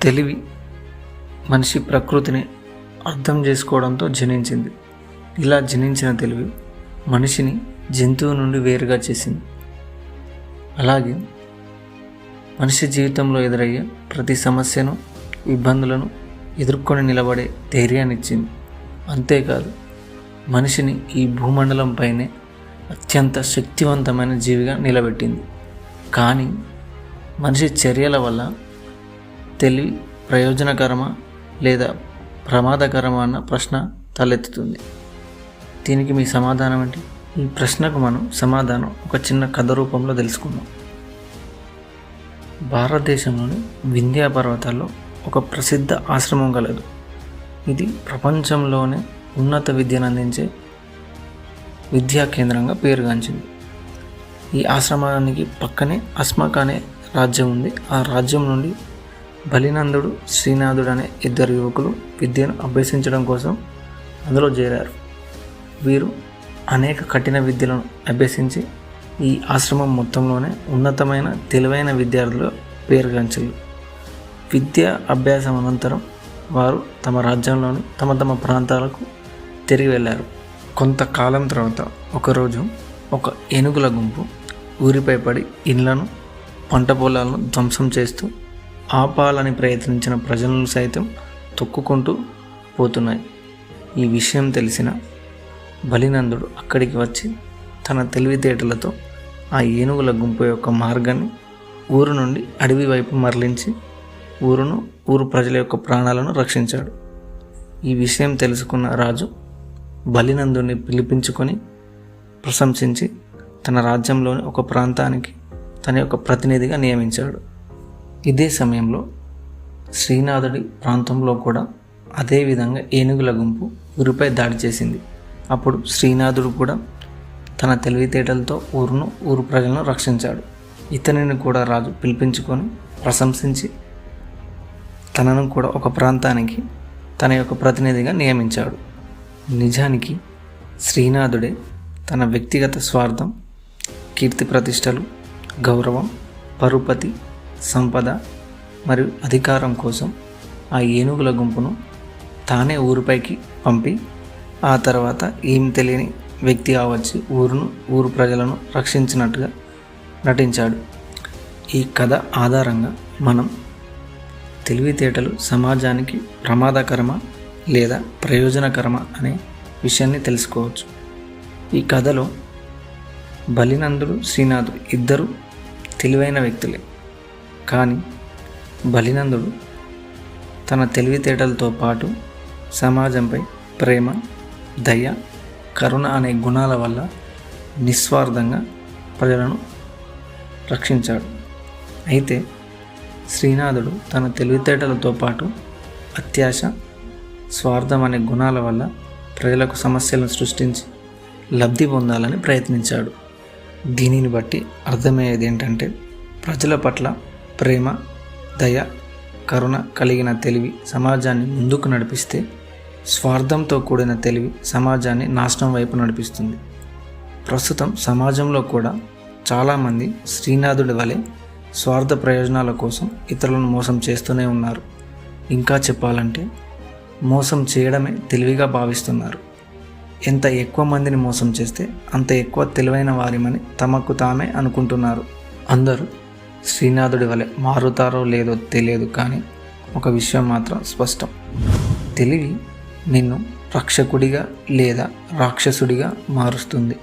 తెలివి మనిషి ప్రకృతిని అర్థం చేసుకోవడంతో జనించింది. ఇలా జనించిన తెలివి మనిషిని జంతువు నుండి వేరుగా చేసింది. అలాగే మనిషి జీవితంలో ఎదురయ్యే ప్రతి సమస్యను, ఇబ్బందులను ఎదుర్కొని నిలబడే ధైర్యాన్ని ఇచ్చింది. అంతేకాదు, మనిషిని ఈ భూమండలంపైనే అత్యంత శక్తివంతమైన జీవిగా నిలబెట్టింది. కానీ మనిషి చర్యల వల్ల తెలివి ప్రయోజనకరమా లేదా ప్రమాదకరమా అన్న ప్రశ్న తలెత్తుతుంది. దీనికి మీ సమాధానం ఏంటి? ఈ ప్రశ్నకు మనం సమాధానం ఒక చిన్న కథ రూపంలో తెలుసుకుందాం. భారతదేశంలోని వింధ్యా పర్వతాల్లో ఒక ప్రసిద్ధ ఆశ్రమం కలదు. ఇది ప్రపంచంలోనే ఉన్నత విద్యను అందించే విద్యా కేంద్రంగా పేరుగాంచింది. ఈ ఆశ్రమానికి పక్కనే అస్మక్ అనే రాజ్యం ఉంది. ఆ రాజ్యం నుండి బలినందుడు, శ్రీనాథుడు అనే ఇద్దరు యువకులు విద్యను అభ్యసించడం కోసం అందులో చేరారు. వీరు అనేక కఠిన విద్యలను అభ్యసించి ఈ ఆశ్రమం మొత్తంలోనే ఉన్నతమైన తెలివైన విద్యార్థులు పేరుగాంచారు. విద్యా అభ్యాసం అనంతరం వారు తమ రాజ్యంలోని తమ ప్రాంతాలకు తిరిగి వెళ్ళారు. కొంతకాలం తర్వాత ఒకరోజు ఒక ఏనుగుల గుంపు ఊరిపై పడి ఇండ్లను, పంట పొలాలను ధ్వంసం చేస్తూ ఆపాలని ప్రయత్నించిన ప్రజలను సైతం తొక్కుకుంటూ పోతున్నాయి. ఈ విషయం తెలిసిన బలినందుడు అక్కడికి వచ్చి తన తెలివితేటలతో ఆ ఏనుగుల గుంపు యొక్క మార్గాన్ని ఊరు నుండి అడవి వైపు మరలించి ఊరు ప్రజల యొక్క ప్రాణాలను రక్షించాడు. ఈ విషయం తెలుసుకున్న రాజు బలినందుడిని పిలిపించుకొని ప్రశంసించి తన రాజ్యంలోని ఒక ప్రాంతానికి తన యొక్క ప్రతినిధిగా నియమించాడు. ఇదే సమయంలో శ్రీనాథుడి ప్రాంతంలో కూడా అదేవిధంగా ఏనుగుల గుంపు ఊరిపై దాడి చేసింది. అప్పుడు శ్రీనాథుడు కూడా తన తెలివితేటలతో ఊరు ప్రజలను రక్షించాడు. ఇతనిని కూడా రాజు పిలిపించుకొని ప్రశంసించి తనను కూడా ఒక ప్రాంతానికి తన యొక్క ప్రతినిధిగా నియమించాడు. నిజానికి శ్రీనాథుడే తన వ్యక్తిగత స్వార్థం, కీర్తి ప్రతిష్టలు, గౌరవం, పరుపతి, సంపద మరియు అధికారం కోసం ఆ ఏనుగుల గుంపును తానే ఊరిపైకి పంపి ఆ తర్వాత ఏమి తెలియని వ్యక్తిగా వచ్చి ఊరు ప్రజలను రక్షించినట్టుగా నటించాడు. ఈ కథ ఆధారంగా మనం తెలివితేటలు సమాజానికి ప్రమాదకరమా లేదా ప్రయోజనకరమా అనే విషయాన్ని తెలుసుకోవచ్చు. ఈ కథలో బలినందుడు, శ్రీనాథుడు ఇద్దరు తెలివైన వ్యక్తులే. కానీ బలినందుడు తన తెలివితేటలతో పాటు సమాజంపై ప్రేమ, దయ, కరుణ అనే గుణాల వల్ల నిస్వార్థంగా ప్రజలను రక్షించాడు. అయితే శ్రీనాథుడు తన తెలివితేటలతో పాటు అత్యాశ, స్వార్థం అనే గుణాల వల్ల ప్రజలకు సమస్యలను సృష్టించి లబ్ధి పొందాలని ప్రయత్నించాడు. దీనిని బట్టి అర్థమయ్యేది ఏంటంటే ప్రజల పట్ల ప్రేమ, దయ, కరుణ కలిగిన తెలివి సమాజాన్ని ముందుకు నడిపిస్తే స్వార్థంతో కూడిన తెలివి సమాజాన్ని నాశనం వైపు నడిపిస్తుంది. ప్రస్తుతం సమాజంలో కూడా చాలామంది శ్రీనాథుడి వలె స్వార్థ ప్రయోజనాల కోసం ఇతరులను మోసం చేస్తూనే ఉన్నారు. ఇంకా చెప్పాలంటే మోసం చేయడమే తెలివిగా భావిస్తున్నారు. ఎంత ఎక్కువ మందిని మోసం చేస్తే అంత ఎక్కువ తెలివైన వారిమని తమకు తామే అనుకుంటున్నారు. అందరూ శ్రీనాథుడి వలె మారుతారో లేదో తెలియదు, కానీ ఒక విషయం మాత్రం స్పష్టం: తెలివి నిన్ను రక్షకుడిగా లేదా రాక్షసుడిగా మారుస్తుంది.